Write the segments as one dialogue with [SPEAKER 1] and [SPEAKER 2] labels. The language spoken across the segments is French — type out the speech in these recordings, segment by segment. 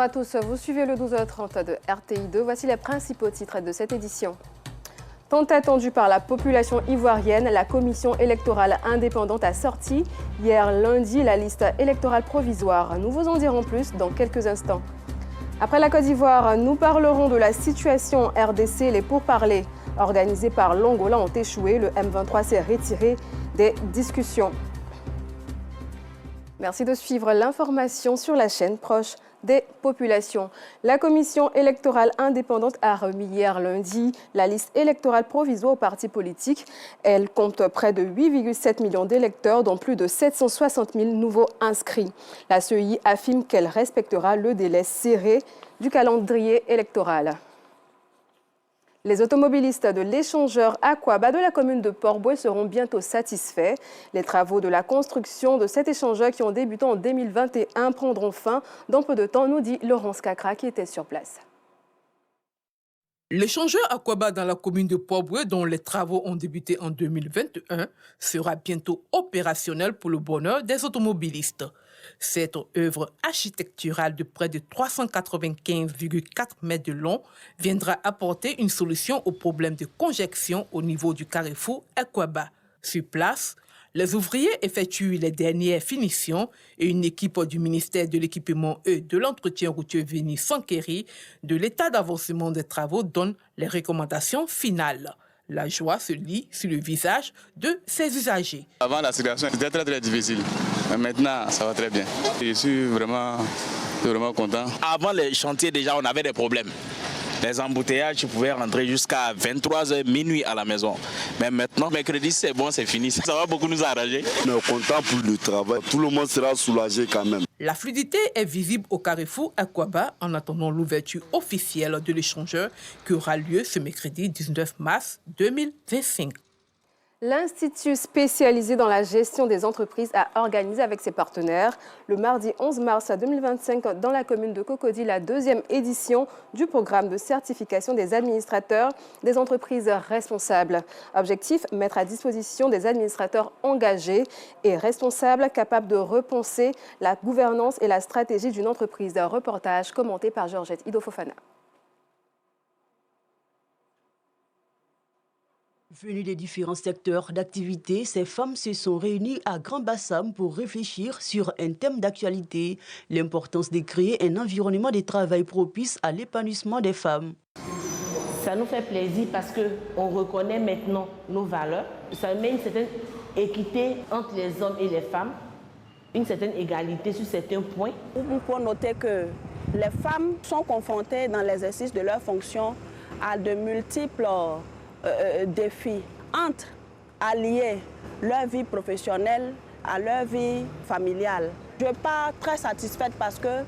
[SPEAKER 1] Bonjour à tous, vous suivez le 12h30 de RTI2. Voici les principaux titres de cette édition. Tant attendue par la population ivoirienne, la commission électorale indépendante a sorti hier lundi la liste électorale provisoire. Nous vous en dirons plus dans quelques instants. Après la Côte d'Ivoire, nous parlerons de la situation RDC. Les pourparlers organisés par l'Angola ont échoué. Le M23 s'est retiré des discussions. Merci de suivre l'information sur la chaîne proche des populations. La commission électorale indépendante a remis hier lundi la liste électorale provisoire aux partis politiques. Elle compte près de 8,7 millions d'électeurs, dont plus de 760 000 nouveaux inscrits. La CEI affirme qu'elle respectera le délai serré du calendrier électoral. Les automobilistes de l'échangeur Aquaba de la commune de Port-Bouët seront bientôt satisfaits. Les travaux de la construction de cet échangeur qui ont débuté en 2021 prendront fin dans peu de temps, nous dit Laurence Cacra qui était sur place.
[SPEAKER 2] L'échangeur Aquaba dans la commune de Port-Bouët, dont les travaux ont débuté en 2021, sera bientôt opérationnel pour le bonheur des automobilistes. Cette œuvre architecturale de près de 395,4 mètres de long viendra apporter une solution au problème de congestion au niveau du carrefour Aquaba. Sur place, les ouvriers effectuent les dernières finitions et une équipe du ministère de l'équipement et de l'entretien routier Véni Sankeri de l'état d'avancement des travaux donne les recommandations finales. La joie se lit sur le visage de ses usagers.
[SPEAKER 3] Avant, la situation était très difficile. Mais maintenant, ça va très bien. Je suis vraiment content.
[SPEAKER 4] Avant les chantiers, déjà, on avait des problèmes. Les embouteillages, tu pouvais rentrer jusqu'à 23h, minuit à la maison. Mais maintenant, mercredi, c'est bon, c'est fini. Ça va beaucoup nous arranger.
[SPEAKER 5] On est content pour le travail. Tout le monde sera soulagé quand même.
[SPEAKER 2] La fluidité est visible au carrefour Aquaba en attendant l'ouverture officielle de l'échangeur qui aura lieu ce mercredi 19 mars 2025.
[SPEAKER 1] L'Institut spécialisé dans la gestion des entreprises a organisé avec ses partenaires le mardi 11 mars 2025 dans la commune de Cocody la deuxième édition du programme de certification des administrateurs des entreprises responsables. Objectif, mettre à disposition des administrateurs engagés et responsables capables de repenser la gouvernance et la stratégie d'une entreprise. Un reportage commenté par Georgette Ido-Fofana.
[SPEAKER 6] Venues des différents secteurs d'activité, ces femmes se sont réunies à Grand Bassam pour réfléchir sur un thème d'actualité, l'importance de créer un environnement de travail propice à l'épanouissement des femmes.
[SPEAKER 7] Ça nous fait plaisir parce qu'on reconnaît maintenant nos valeurs. Ça met une certaine équité entre les hommes et les femmes, une certaine égalité sur certains points.
[SPEAKER 8] Nous pouvons noter que les femmes sont confrontées dans l'exercice de leurs fonctions à de multiples défis entre allier leur vie professionnelle à leur vie familiale. Je ne suis pas très satisfaite parce que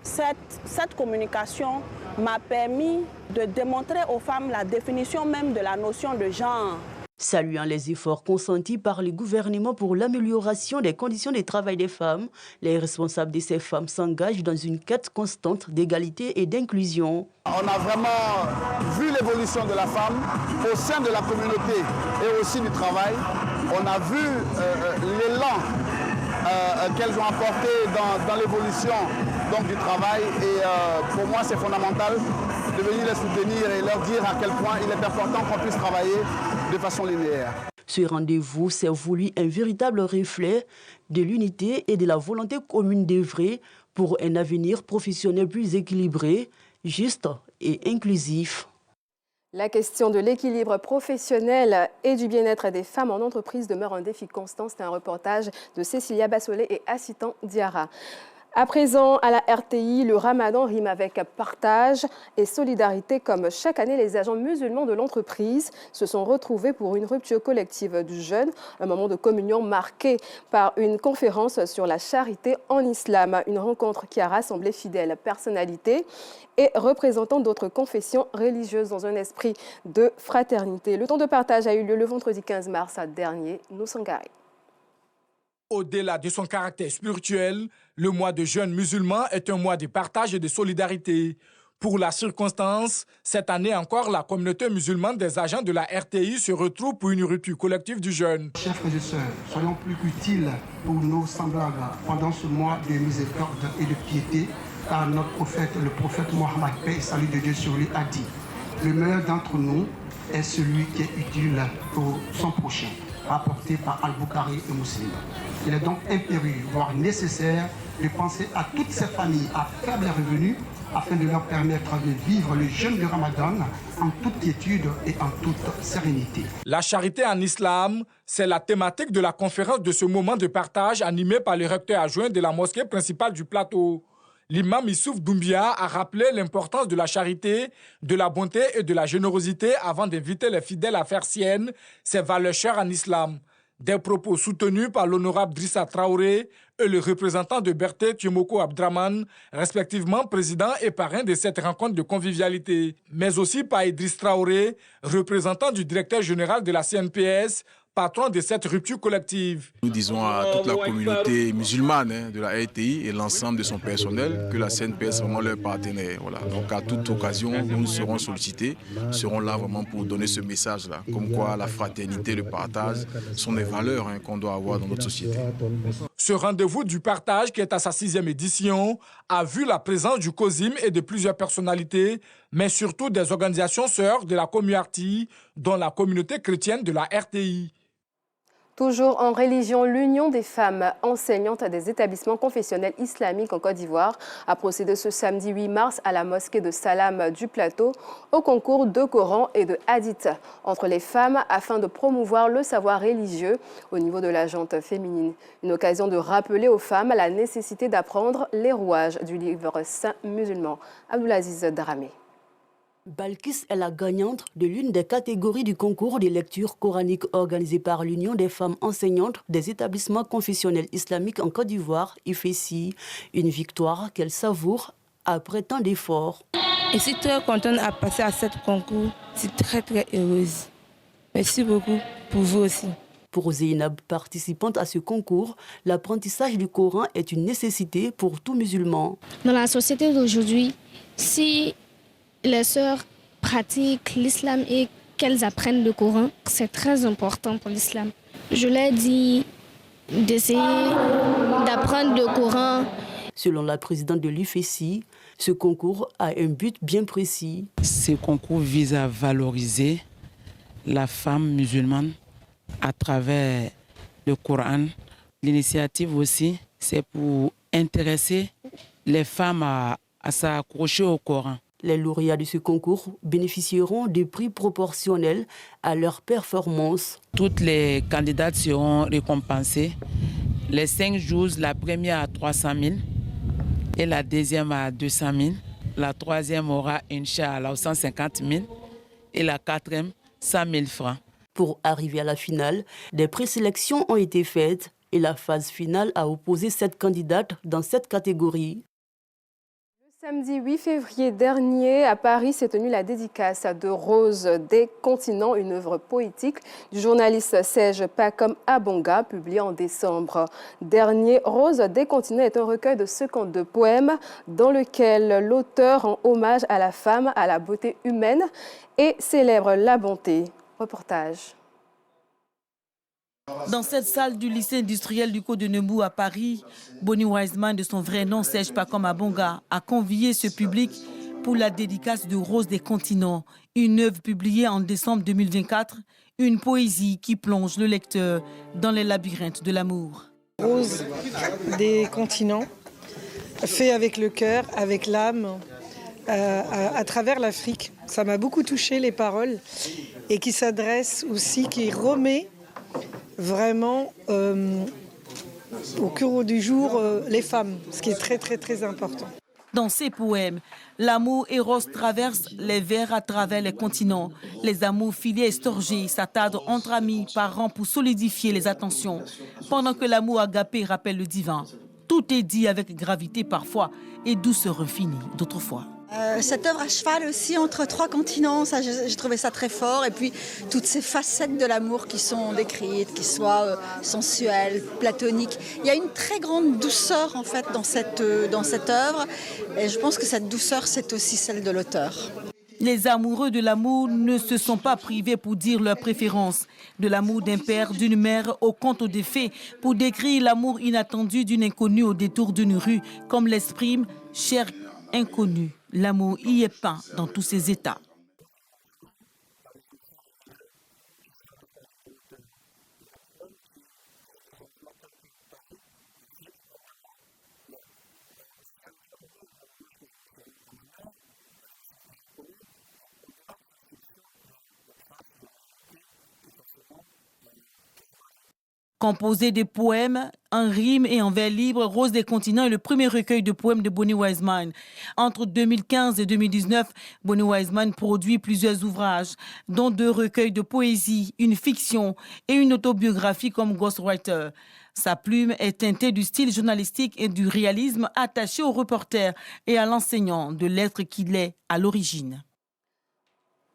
[SPEAKER 8] cette communication m'a permis de démontrer aux femmes la définition même de la notion de genre.
[SPEAKER 6] Saluant les efforts consentis par le gouvernement pour l'amélioration des conditions de travail des femmes, les responsables de ces femmes s'engagent dans une quête constante d'égalité et d'inclusion.
[SPEAKER 9] On a vraiment vu l'évolution de la femme au sein de la communauté et aussi du travail. On a vu l'élan qu'elles ont apporté dans l'évolution du travail et pour moi c'est fondamental de venir les soutenir et leur dire à quel point il est important qu'on puisse travailler de façon linéaire.
[SPEAKER 6] Ce rendez-vous s'est voulu un véritable reflet de l'unité et de la volonté commune d'œuvrer pour un avenir professionnel plus équilibré, juste et inclusif.
[SPEAKER 1] La question de l'équilibre professionnel et du bien-être des femmes en entreprise demeure un défi constant. C'est un reportage de Cécilia Bassolé et Assitan Diarra. À présent, à la RTI, le ramadan rime avec partage et solidarité. Comme chaque année, les agents musulmans de l'entreprise se sont retrouvés pour une rupture collective du jeûne, un moment de communion marqué par une conférence sur la charité en islam. Une rencontre qui a rassemblé fidèles personnalités et représentants d'autres confessions religieuses dans un esprit de fraternité. Le temps de partage a eu lieu le vendredi 15 mars dernier, nous Sangari.
[SPEAKER 10] Au-delà de son caractère spirituel, le mois de jeûne musulman est un mois de partage et de solidarité. Pour la circonstance, cette année encore, la communauté musulmane des agents de la RTI se retrouve pour une rupture collective du jeûne.
[SPEAKER 11] Chers frères et sœurs, soyons plus utiles pour nos semblables pendant ce mois de miséricorde et de piété. car notre prophète, le prophète Mohammed, paix et salut de Dieu sur lui, a dit: le meilleur d'entre nous est celui qui est utile pour son prochain, rapporté par Al-Bukhari et Muslim. Il est donc impérieux, voire nécessaire, de penser à toutes ces familles à faible revenu afin de leur permettre de vivre le jeûne du Ramadan en toute quiétude et en toute sérénité.
[SPEAKER 10] La charité en islam, c'est la thématique de la conférence de ce moment de partage animé par le recteur adjoint de la mosquée principale du plateau. L'imam Issouf Doumbia a rappelé l'importance de la charité, de la bonté et de la générosité avant d'inviter les fidèles à faire sienne ces valeurs chères en islam. Des propos soutenus par l'honorable Drissa Traoré et le représentant de Berté Tiomoko Abdraman, respectivement président et parrain de cette rencontre de convivialité, mais aussi par Idriss Traoré, représentant du directeur général de la CNPS, patron de cette rupture collective.
[SPEAKER 12] Nous disons à toute la communauté musulmane de la RTI et l'ensemble de son personnel que la CNPS est vraiment leur partenaire. Voilà. Donc à toute occasion, nous serons sollicités, serons là vraiment pour donner ce message-là, comme quoi la fraternité, le partage sont des valeurs qu'on doit avoir dans notre société.
[SPEAKER 10] Ce rendez-vous du partage, qui est à sa 6e édition, a vu la présence du COSIM et de plusieurs personnalités, mais surtout des organisations sœurs de la communauté, dont la communauté chrétienne de la RTI.
[SPEAKER 1] Toujours en religion, l'Union des femmes enseignantes des établissements confessionnels islamiques en Côte d'Ivoire a procédé ce samedi 8 mars à la mosquée de Salam du Plateau au concours de Coran et de Hadith entre les femmes afin de promouvoir le savoir religieux au niveau de la gente féminine. Une occasion de rappeler aux femmes la nécessité d'apprendre les rouages du livre saint musulman. Abdulaziz Dramé.
[SPEAKER 6] Balkis est la gagnante de l'une des catégories du concours de lecture coranique organisé par l'Union des femmes enseignantes des établissements confessionnels islamiques en Côte d'Ivoire, IFESI. Une victoire qu'elle savoure après tant d'efforts.
[SPEAKER 13] Je suis très contente de passer à ce concours. Je suis très heureuse. Merci beaucoup pour vous aussi.
[SPEAKER 6] Pour Zeynab, participante à ce concours, l'apprentissage du Coran est une nécessité pour tout musulman.
[SPEAKER 14] Dans la société d'aujourd'hui, si les sœurs pratiquent l'islam et qu'elles apprennent le Coran, c'est très important pour l'islam. Je leur dis d'essayer d'apprendre le Coran.
[SPEAKER 6] Selon la présidente de l'IFESI, ce concours a un but bien précis.
[SPEAKER 15] Ce concours vise à valoriser la femme musulmane à travers le Coran. L'initiative aussi, c'est pour intéresser les femmes à s'accrocher au Coran.
[SPEAKER 6] Les lauréats de ce concours bénéficieront de prix proportionnels à leur performance.
[SPEAKER 15] Toutes les candidates seront récompensées. Les 5 jours, la première à 300 000 et la deuxième à 200 000. La troisième aura, Inch'Allah, 150 000 et la quatrième, 100 000 francs.
[SPEAKER 6] Pour arriver à la finale, des présélections ont été faites et la phase finale a opposé 7 candidates dans cette catégorie.
[SPEAKER 1] Samedi 8 février dernier, à Paris, s'est tenue la dédicace de Rose des Continents, une œuvre poétique du journaliste Serge Pacom Abonga, publiée en décembre dernier. Rose des Continents est un recueil de 52 poèmes dans lequel l'auteur rend hommage à la femme, à la beauté humaine et célèbre la bonté. Reportage.
[SPEAKER 16] Dans cette salle du lycée industriel du Côte de Nemours à Paris, Bonnie Wiseman, de son vrai nom Serge Pacom Abonga, a convié ce public pour la dédicace de Rose des Continents, une œuvre publiée en décembre 2024, une poésie qui plonge le lecteur dans les labyrinthes de l'amour.
[SPEAKER 17] Rose des Continents, fait avec le cœur, avec l'âme, à travers l'Afrique. Ça m'a beaucoup touché les paroles et qui s'adresse aussi, qui remet vraiment au cœur du jour les femmes, ce qui est très très très important.
[SPEAKER 16] Dans ces poèmes, l'amour Eros traverse les vers à travers les continents. Les amours filiés estorgés s'attardent entre amis, parents pour solidifier les attentions, pendant que l'amour agapé rappelle le divin. Tout est dit avec gravité parfois et douceur infinie d'autres fois.
[SPEAKER 18] Cette œuvre à cheval aussi entre 3 continents, ça, j'ai trouvé ça très fort. Et puis toutes ces facettes de l'amour qui sont décrites, qui soient sensuelles, platoniques. Il y a une très grande douceur en fait dans cette œuvre. Et je pense que cette douceur, c'est aussi celle de l'auteur.
[SPEAKER 16] Les amoureux de l'amour ne se sont pas privés pour dire leur préférence. De l'amour d'un père, d'une mère, au conte des fées, pour décrire l'amour inattendu d'une inconnue au détour d'une rue, comme l'exprime Cher inconnu. L'amour y est peint dans tous ses états. Composé de poèmes en rime et en vers libre, Rose des continents est le premier recueil de poèmes de Bonnie Wiseman. Entre 2015 et 2019, Bonnie Wiseman produit plusieurs ouvrages, dont 2 recueils de poésie, une fiction et une autobiographie comme ghostwriter. Sa plume est teintée du style journalistique et du réalisme attaché au reporter et à l'enseignant de l'être qu'il est à l'origine.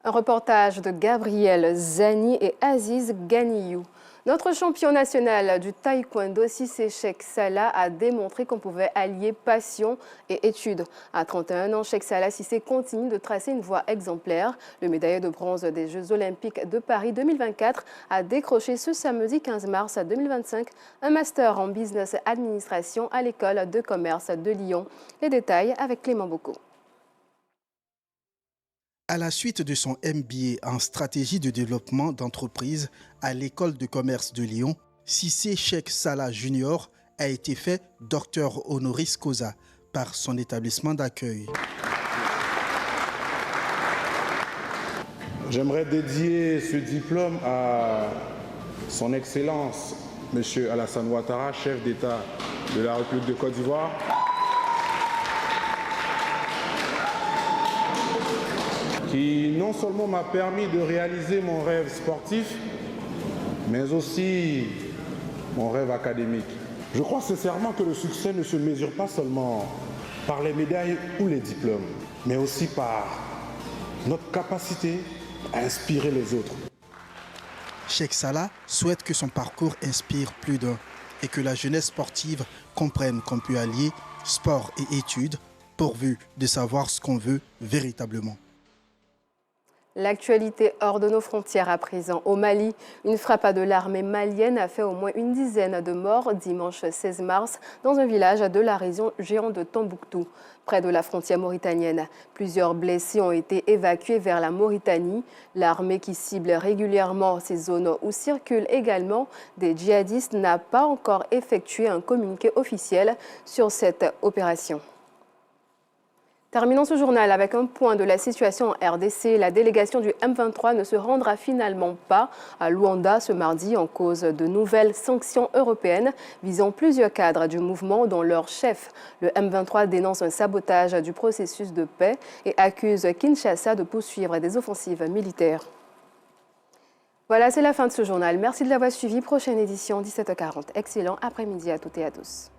[SPEAKER 1] Un reportage de Gabriel Zani et Aziz Ganiyou. Notre champion national du taekwondo, Cissé Cheikh Salah, a démontré qu'on pouvait allier passion et études. À 31 ans, Cheikh Salah Cissé continue de tracer une voie exemplaire. Le médaillé de bronze des Jeux Olympiques de Paris 2024 a décroché ce samedi 15 mars 2025 un master en business administration à l'école de commerce de Lyon. Les détails avec Clément Bocco.
[SPEAKER 19] À la suite de son MBA en stratégie de développement d'entreprise à l'école de commerce de Lyon, Cissé Cheikh Salah Junior a été fait docteur honoris causa par son établissement d'accueil.
[SPEAKER 20] J'aimerais dédier ce diplôme à son Excellence, M. Alassane Ouattara, chef d'État de la République de Côte d'Ivoire, qui non seulement m'a permis de réaliser mon rêve sportif, mais aussi mon rêve académique. Je crois sincèrement que le succès ne se mesure pas seulement par les médailles ou les diplômes, mais aussi par notre capacité à inspirer les autres.
[SPEAKER 19] Cheikh Salah souhaite que son parcours inspire plus d'un et que la jeunesse sportive comprenne qu'on peut allier sport et études pourvu de savoir ce qu'on veut véritablement.
[SPEAKER 1] L'actualité hors de nos frontières à présent. Au Mali, une frappe de l'armée malienne a fait au moins une dizaine de morts dimanche 16 mars dans un village de la région géante de Tombouctou, près de la frontière mauritanienne. Plusieurs blessés ont été évacués vers la Mauritanie. L'armée qui cible régulièrement ces zones où circulent également des djihadistes n'a pas encore effectué un communiqué officiel sur cette opération. Terminons ce journal avec un point de la situation en RDC. La délégation du M23 ne se rendra finalement pas à Luanda ce mardi en cause de nouvelles sanctions européennes visant plusieurs cadres du mouvement dont leur chef. Le M23 dénonce un sabotage du processus de paix et accuse Kinshasa de poursuivre des offensives militaires. Voilà, c'est la fin de ce journal. Merci de l'avoir suivi. Prochaine édition, 17h40. Excellent après-midi à toutes et à tous.